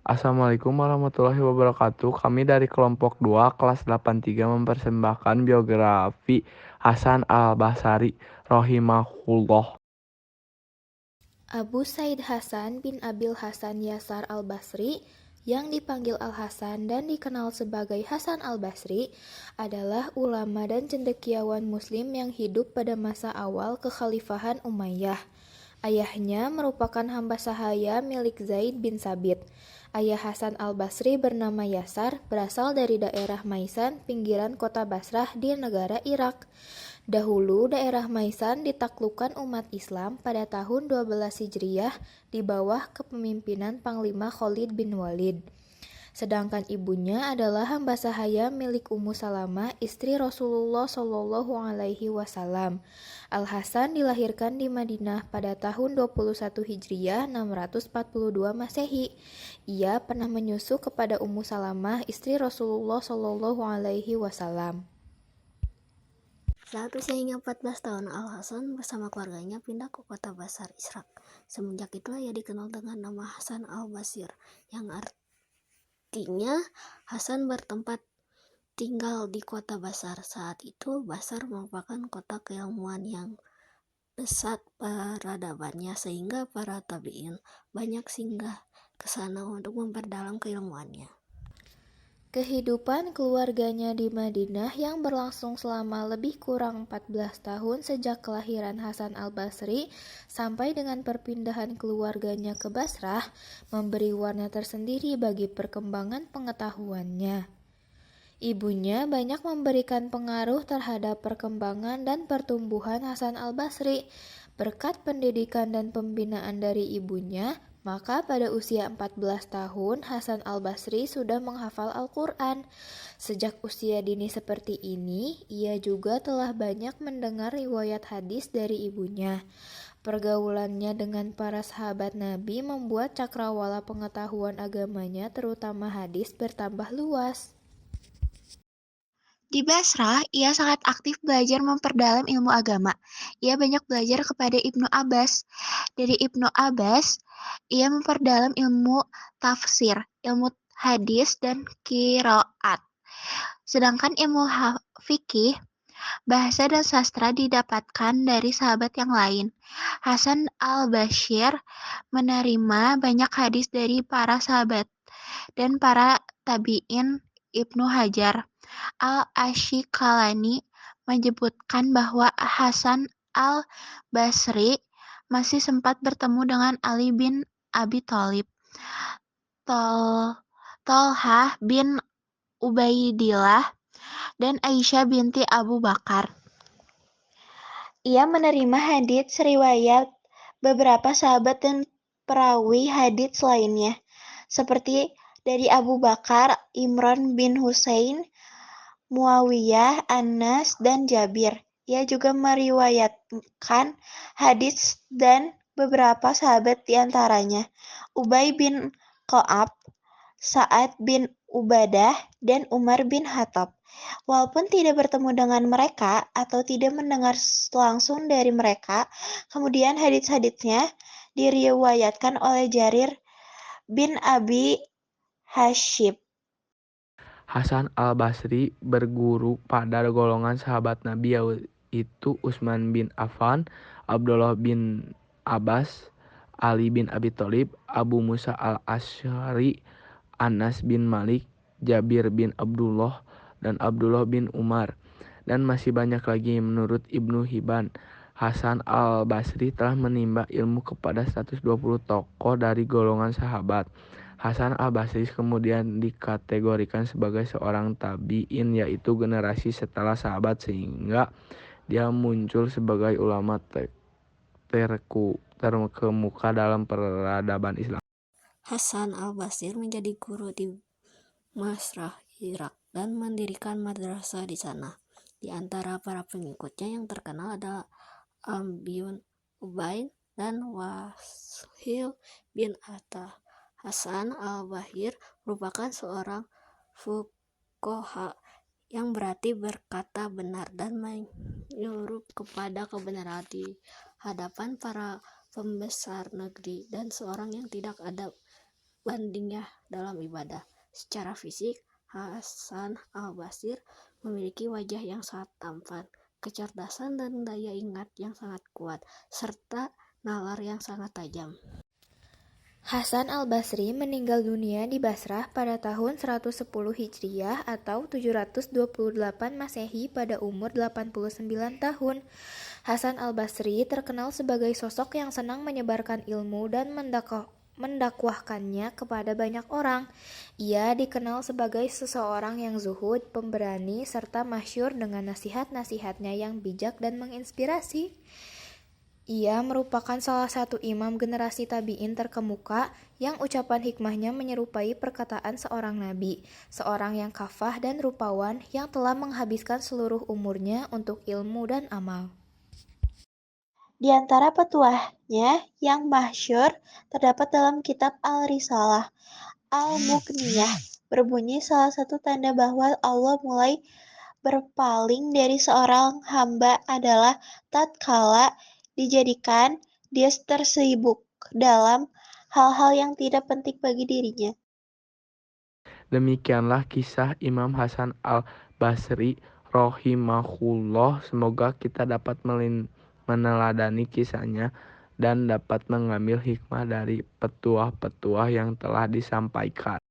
Assalamualaikum warahmatullahi wabarakatuh. Kami dari kelompok 2 kelas 83 mempersembahkan biografi Hasan al-Basri rahimahullah. Abu Said Hasan bin Abil Hasan Yasar al-Basri yang dipanggil Al-Hasan dan dikenal sebagai Hasan al-Basri adalah ulama dan cendekiawan muslim yang hidup pada masa awal kekhalifahan Umayyah. Ayahnya merupakan hamba sahaya milik Zaid bin Sabit. Ayah Hasan al-Basri bernama Yasar, berasal dari daerah Maisan, pinggiran kota Basrah di negara Irak. Dahulu daerah Maisan ditaklukkan umat Islam pada tahun 12 Hijriyah di bawah kepemimpinan Panglima Khalid bin Walid. Sedangkan ibunya adalah hamba sahaya milik Ummu Salamah, istri Rasulullah Shallallahu Alaihi Wasallam. Al-Hasan dilahirkan di Madinah pada tahun 21 Hijriyah 642 Masehi. Ia pernah menyusu kepada Ummu Salamah, istri Rasulullah Shallallahu Alaihi Wasallam. Saat usianya 14 tahun, Al-Hasan bersama keluarganya pindah ke kota Basra, Irak. Semenjak itu ia dikenal dengan nama Hasan al-Basir, yang artinya Hasan bertempat tinggal di kota Basra. Saat itu Basra merupakan kota keilmuan yang pesat peradabannya, sehingga para tabi'in banyak singgah ke sana untuk memperdalam keilmuannya. Kehidupan keluarganya di Madinah yang berlangsung selama lebih kurang 14 tahun sejak kelahiran Hasan al-Basri sampai dengan perpindahan keluarganya ke Basrah memberi warna tersendiri bagi perkembangan pengetahuannya. Ibunya banyak memberikan pengaruh terhadap perkembangan dan pertumbuhan Hasan al-Basri. Berkat pendidikan dan pembinaan dari ibunya, maka pada usia 14 tahun Hasan al-Basri sudah menghafal Al-Quran. Sejak usia dini seperti ini, ia juga telah banyak mendengar riwayat hadis dari ibunya. Pergaulannya dengan para sahabat Nabi membuat cakrawala pengetahuan agamanya, terutama hadis, bertambah luas. Di Basrah, ia sangat aktif belajar memperdalam ilmu agama. Ia banyak belajar kepada Ibnu Abbas. Dari Ibnu Abbas, ia memperdalam ilmu tafsir, ilmu hadis, dan qiraat. Sedangkan ilmu fikih, bahasa dan sastra didapatkan dari sahabat yang lain. Hasan al-Bashir menerima banyak hadis dari para sahabat dan para tabi'in. Ibnu Hajar Al-Ashiqalani menyebutkan bahwa Hasan al-Basri masih sempat bertemu dengan Ali bin Abi Thalib, Tolhah bin Ubaidillah, dan Aisyah binti Abu Bakar. Ia menerima hadits riwayat beberapa sahabat dan perawi hadits lainnya, seperti dari Abu Bakar, Imran bin Husain, Muawiyah, Anas, dan Jabir. Ia juga meriwayatkan hadits dan beberapa sahabat diantaranya Ubay bin Ka'ab, Sa'ad bin Ubadah, dan Umar bin Khattab. Walaupun tidak bertemu dengan mereka atau tidak mendengar langsung dari mereka, kemudian hadits-haditsnya diriwayatkan oleh Jarir bin Abi Hashim. Hasan al-Basri berguru pada golongan sahabat Nabi yaitu Utsman bin Affan, Abdullah bin Abbas, Ali bin Abi Thalib, Abu Musa al-Asy'ari, Anas bin Malik, Jabir bin Abdullah, dan Abdullah bin Umar. Dan masih banyak lagi. Menurut Ibnu Hibban, Hasan al-Basri telah menimba ilmu kepada 120 tokoh dari golongan sahabat. Hasan al-Basri kemudian dikategorikan sebagai seorang tabi'in, yaitu generasi setelah sahabat, sehingga dia muncul sebagai ulama terkemuka dalam peradaban Islam. Hasan al-Basir menjadi guru di Basrah, Irak, dan mendirikan madrasah di sana. Di antara para pengikutnya yang terkenal adalah bin Ubaid dan Washil bin Atta. Hasan al-Bahir merupakan seorang fuqaha yang berarti berkata benar dan menyuruh kepada kebenaran di hadapan para pembesar negeri, dan seorang yang tidak ada bandingnya dalam ibadah. Secara fisik, Hasan al-Basri memiliki wajah yang sangat tampan, kecerdasan dan daya ingat yang sangat kuat, serta nalar yang sangat tajam. Hasan al-Basri meninggal dunia di Basrah pada tahun 110 Hijriah atau 728 Masehi pada umur 89 tahun. Hasan al-Basri terkenal sebagai sosok yang senang menyebarkan ilmu dan mendakwahkannya kepada banyak orang. Ia dikenal sebagai seseorang yang zuhud, pemberani, serta masyhur dengan nasihat-nasihatnya yang bijak dan menginspirasi. Ia merupakan salah satu imam generasi tabi'in terkemuka yang ucapan hikmahnya menyerupai perkataan seorang nabi, seorang yang kafah dan rupawan yang telah menghabiskan seluruh umurnya untuk ilmu dan amal. Di antara petuahnya yang masyhur terdapat dalam kitab Al-Risalah Al-Mughniyah, berbunyi salah satu tanda bahwa Allah mulai berpaling dari seorang hamba adalah tatkala dijadikan dia tersibuk dalam hal-hal yang tidak penting bagi dirinya. Demikianlah kisah Imam Hasan al-Basri rahimahullah. Semoga kita dapat meneladani kisahnya dan dapat mengambil hikmah dari petuah-petuah yang telah disampaikan.